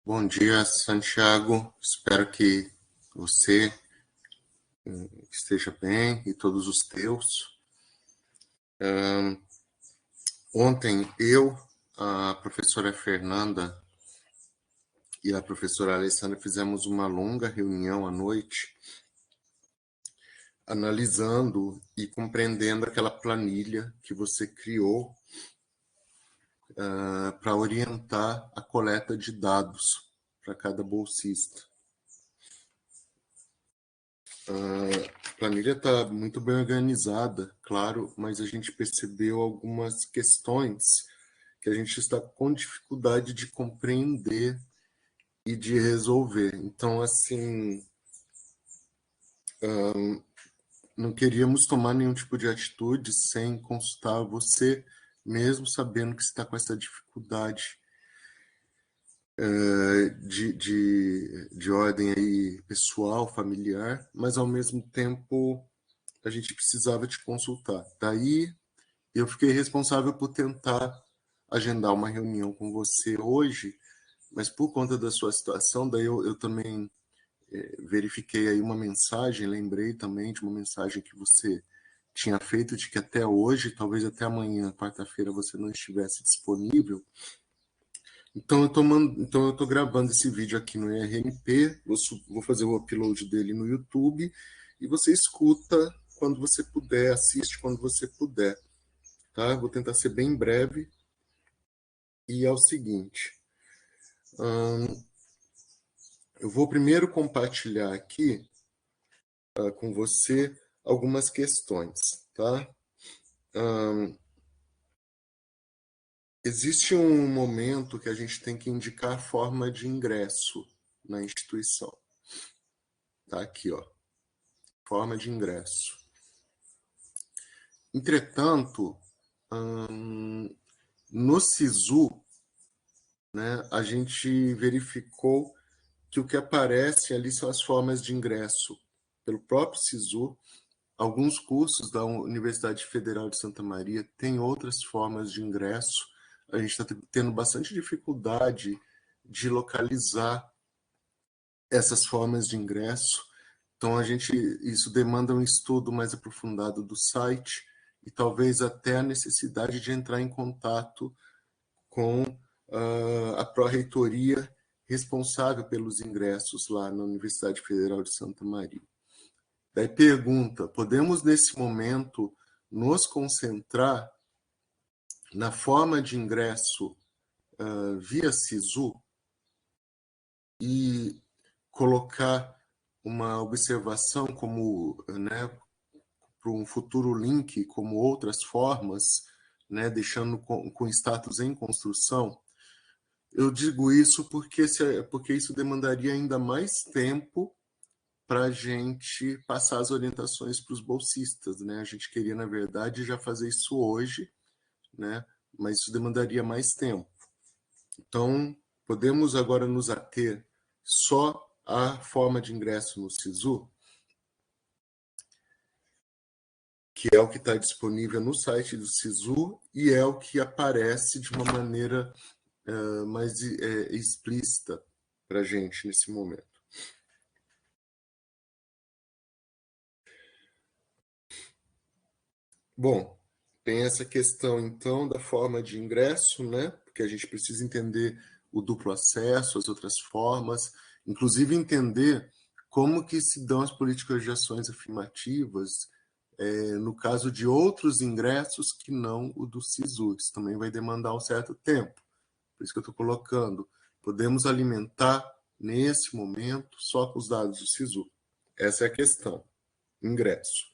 Bom dia, Santiago. Espero que você esteja bem e todos os teus. Ontem a professora Fernanda e a professora Alessandra fizemos uma longa reunião à noite, analisando e compreendendo aquela planilha que você criou para orientar a coleta de dados para cada bolsista. A planilha está muito bem organizada, claro, mas a gente percebeu algumas questões que a gente está com dificuldade de compreender e de resolver. Então, assim, não queríamos tomar nenhum tipo de atitude sem consultar você, mesmo sabendo que você está com essa dificuldade de ordem aí pessoal, familiar, mas ao mesmo tempo a gente precisava te consultar. Daí eu fiquei responsável por tentar agendar uma reunião com você hoje, mas por conta da sua situação, daí eu também verifiquei aí uma mensagem, lembrei também de uma mensagem que você tinha feito de que até hoje, talvez até amanhã, quarta-feira, você não estivesse disponível. Então eu tô gravando esse vídeo aqui no RNP, vou fazer o upload dele no YouTube e você escuta quando você puder, assiste quando você puder, tá? Vou tentar ser bem breve e é o seguinte, eu vou primeiro compartilhar aqui com você algumas questões, tá? Existe um momento que a gente tem que indicar a forma de ingresso na instituição. Tá aqui, ó, forma de ingresso. Entretanto, no SISU, né, a gente verificou que o que aparece ali são as formas de ingresso pelo próprio SISU. Alguns cursos da Universidade Federal de Santa Maria têm outras formas de ingresso. A gente está tendo bastante dificuldade de localizar essas formas de ingresso. Então, isso demanda um estudo mais aprofundado do site e talvez até a necessidade de entrar em contato com a pró-reitoria responsável pelos ingressos lá na Universidade Federal de Santa Maria. Daí pergunta, podemos nesse momento nos concentrar na forma de ingresso via SISU e colocar uma observação como, né, para um futuro link como outras formas, né, deixando com status em construção. Eu digo isso porque isso demandaria ainda mais tempo para a gente passar as orientações para os bolsistas, né? A gente queria, na verdade, já fazer isso hoje, né? Mas isso demandaria mais tempo. Então, podemos agora nos ater só à forma de ingresso no SISU, que é o que está disponível no site do SISU e é o que aparece de uma maneira mais explícita para a gente nesse momento. Bom, tem essa questão, então, da forma de ingresso, né? Porque a gente precisa entender o duplo acesso, as outras formas, inclusive entender como que se dão as políticas de ações afirmativas no caso de outros ingressos que não o do SISU. Isso também vai demandar um certo tempo. Por isso que eu estou colocando. Podemos alimentar, nesse momento, só com os dados do SISU. Essa é a questão. Ingresso.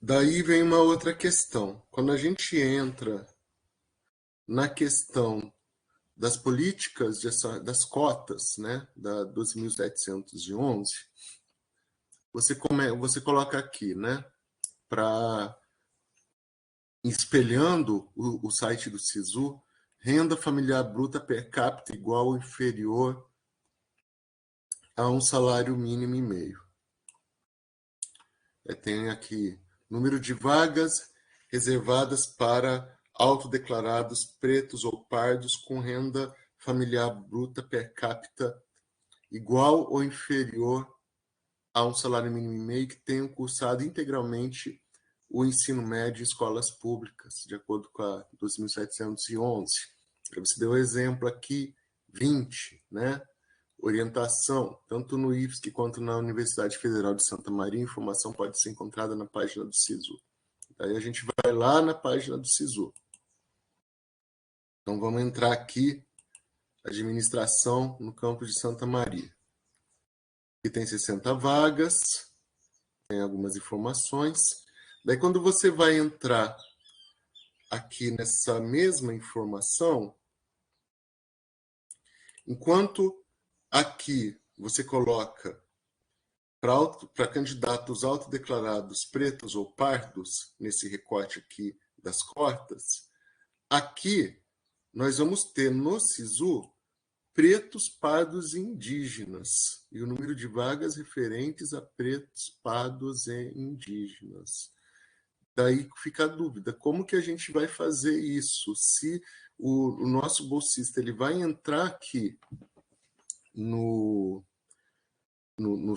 Daí vem uma outra questão. Quando a gente entra na questão das políticas das cotas, né, da 12.711, você coloca aqui, né, para espelhando o site do SISU, renda familiar bruta per capita igual ou inferior a um salário mínimo e meio. Tem aqui número de vagas reservadas para autodeclarados pretos ou pardos com renda familiar bruta per capita igual ou inferior a um salário mínimo e meio que tenham cursado integralmente o ensino médio em escolas públicas, de acordo com a 2.711. Você deu exemplo aqui, 20, né? Orientação, tanto no IFSC quanto na Universidade Federal de Santa Maria, informação pode ser encontrada na página do SISU. Aí a gente vai lá na página do SISU. Então vamos entrar aqui, administração no campus de Santa Maria. Aqui tem 60 vagas, tem algumas informações. Daí quando você vai entrar aqui nessa mesma informação, enquanto aqui você coloca para candidatos autodeclarados pretos ou pardos, nesse recorte aqui das cotas, aqui nós vamos ter no SISU pretos, pardos e indígenas, e o número de vagas referentes a pretos, pardos e indígenas. Daí fica a dúvida, como que a gente vai fazer isso? Se o nosso bolsista ele vai entrar aqui no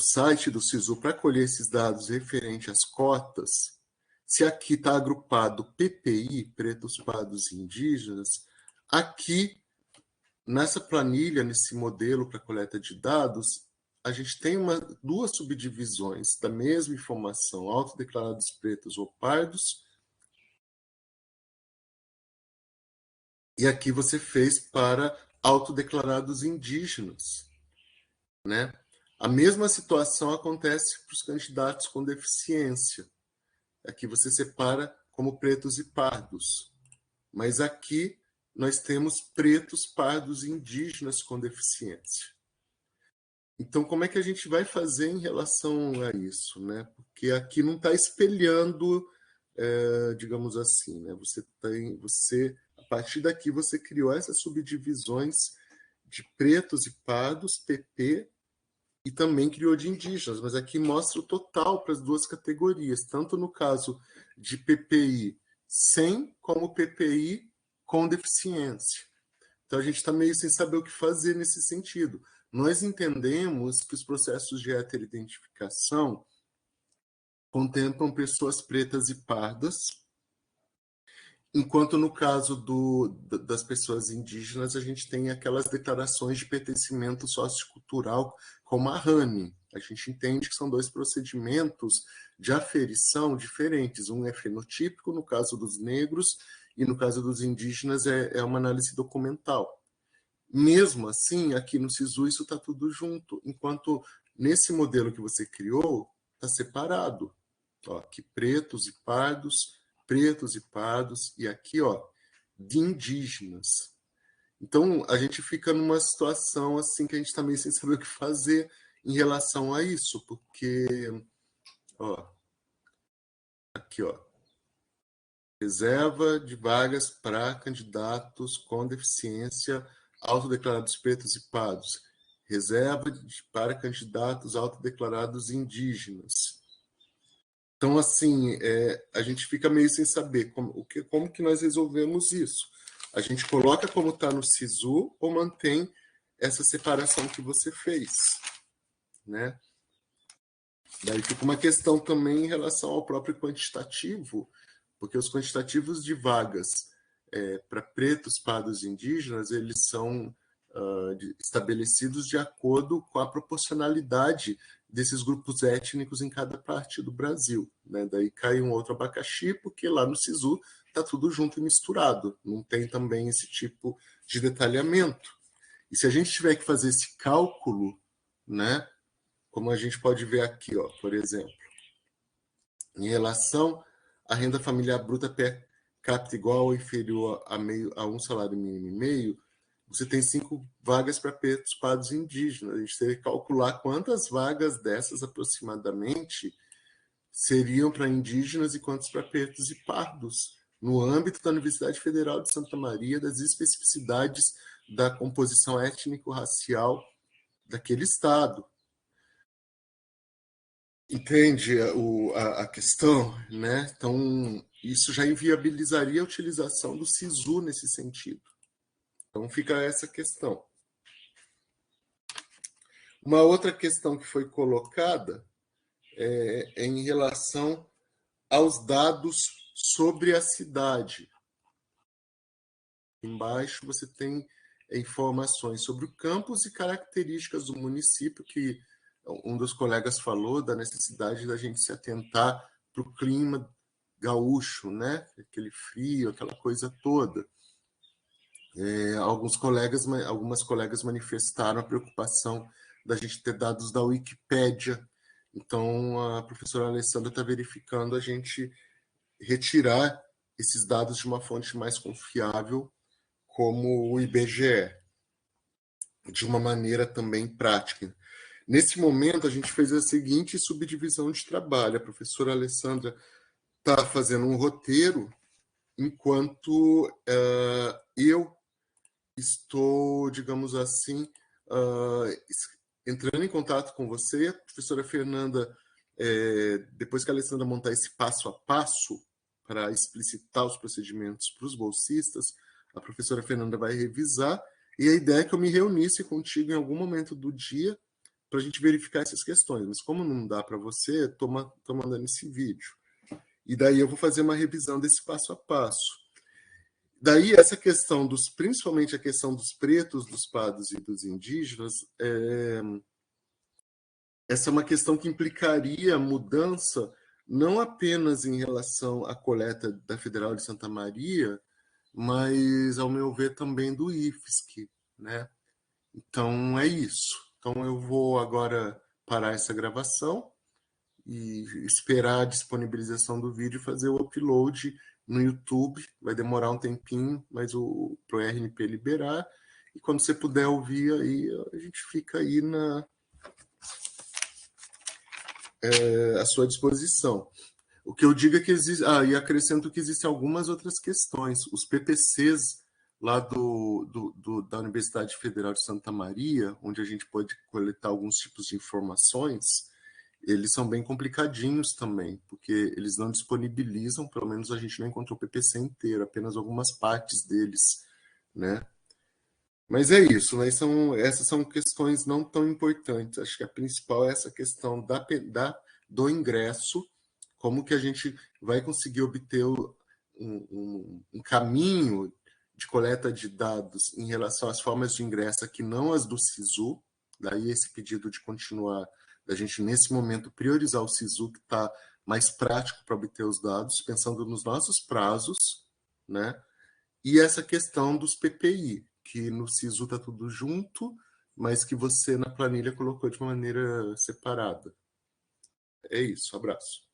site do SISU para colher esses dados referentes às cotas, se aqui está agrupado PPI, pretos, pardos e indígenas, aqui nessa planilha, nesse modelo para coleta de dados, a gente tem duas subdivisões da mesma informação, autodeclarados pretos ou pardos, e aqui você fez para autodeclarados indígenas, né? A mesma situação acontece para os candidatos com deficiência. Aqui você separa como pretos e pardos. Mas aqui nós temos pretos, pardos e indígenas com deficiência. Então, como é que a gente vai fazer em relação a isso, né? Porque aqui não está espelhando, digamos assim, né? A partir daqui você criou essas subdivisões de pretos e pardos, PP, e também criou de indígenas, mas aqui mostra o total para as duas categorias, tanto no caso de PPI sem, como PPI com deficiência. Então a gente está meio sem saber o que fazer nesse sentido. Nós entendemos que os processos de heteroidentificação contemplam pessoas pretas e pardas, enquanto no caso das pessoas indígenas a gente tem aquelas declarações de pertencimento sociocultural como a RANI. A gente entende que são dois procedimentos de aferição diferentes. Um é fenotípico, no caso dos negros, e no caso dos indígenas é uma análise documental. Mesmo assim, aqui no SISU isso está tudo junto, enquanto nesse modelo que você criou, está separado. Ó, aqui pretos e pardos, e aqui, ó, de indígenas. Então, a gente fica numa situação assim que a gente está meio sem saber o que fazer em relação a isso, porque, ó, aqui, ó, reserva de vagas para candidatos com deficiência autodeclarados pretos e pardos, reserva para candidatos autodeclarados indígenas. Então, assim, a gente fica meio sem saber como que nós resolvemos isso. A gente coloca como está no SISU ou mantém essa separação que você fez, né? Daí fica uma questão também em relação ao próprio quantitativo, porque os quantitativos de vagas para pretos, pardos e indígenas, eles são estabelecidos de acordo com a proporcionalidade desses grupos étnicos em cada parte do Brasil, né? Daí cai um outro abacaxi, porque lá no SISU está tudo junto e misturado, não tem também esse tipo de detalhamento. E se a gente tiver que fazer esse cálculo, né, como a gente pode ver aqui, ó, por exemplo, em relação à renda familiar bruta per capita igual ou inferior a um salário mínimo e meio, você tem 5 vagas para pretos, pardos e indígenas. A gente teria que calcular quantas vagas dessas aproximadamente seriam para indígenas e quantas para pretos e pardos, no âmbito da Universidade Federal de Santa Maria, das especificidades da composição étnico-racial daquele estado. Entende a questão, né? Então, isso já inviabilizaria a utilização do SISU nesse sentido. Então, fica essa questão. Uma outra questão que foi colocada é em relação aos dados sobre a cidade. Embaixo você tem informações sobre o campus e características do município, que um dos colegas falou da necessidade da gente se atentar para o clima gaúcho, né? Aquele frio, aquela coisa toda. Algumas colegas manifestaram a preocupação da gente ter dados da Wikipédia. Então, a professora Alessandra está verificando a gente retirar esses dados de uma fonte mais confiável, como o IBGE, de uma maneira também prática. Nesse momento, a gente fez a seguinte subdivisão de trabalho. A professora Alessandra está fazendo um roteiro, enquanto eu estou, digamos assim, entrando em contato com você. A professora Fernanda, depois que a Alessandra montar esse passo a passo para explicitar os procedimentos para os bolsistas, a professora Fernanda vai revisar, e a ideia é que eu me reunisse contigo em algum momento do dia para a gente verificar essas questões. Mas como não dá para você, estou mandando esse vídeo. E daí eu vou fazer uma revisão desse passo a passo. Daí essa questão principalmente a questão dos pretos, dos pardos e dos indígenas, essa é uma questão que implicaria mudança não apenas em relação à coleta da Federal de Santa Maria, mas, ao meu ver, também do IFSC, né? Então, é isso. Então, eu vou agora parar essa gravação e esperar a disponibilização do vídeo e fazer o upload no YouTube. Vai demorar um tempinho, mas pro RNP liberar. E quando você puder ouvir aí, a gente fica aí à sua disposição. O que eu digo é que existe... e acrescento que existem algumas outras questões. Os PPCs lá da Universidade Federal de Santa Maria, onde a gente pode coletar alguns tipos de informações, eles são bem complicadinhos também, porque eles não disponibilizam, pelo menos a gente não encontrou o PPC inteiro, apenas algumas partes deles, né? Mas é isso, né? Essas são questões não tão importantes. Acho que a principal é essa questão do ingresso, como que a gente vai conseguir obter um caminho de coleta de dados em relação às formas de ingresso que não as do SISU. Daí esse pedido de continuar, da gente nesse momento priorizar o SISU, que está mais prático para obter os dados, pensando nos nossos prazos, né? E essa questão dos PPI, que no SISU está tudo junto, mas que você na planilha colocou de uma maneira separada. É isso, abraço.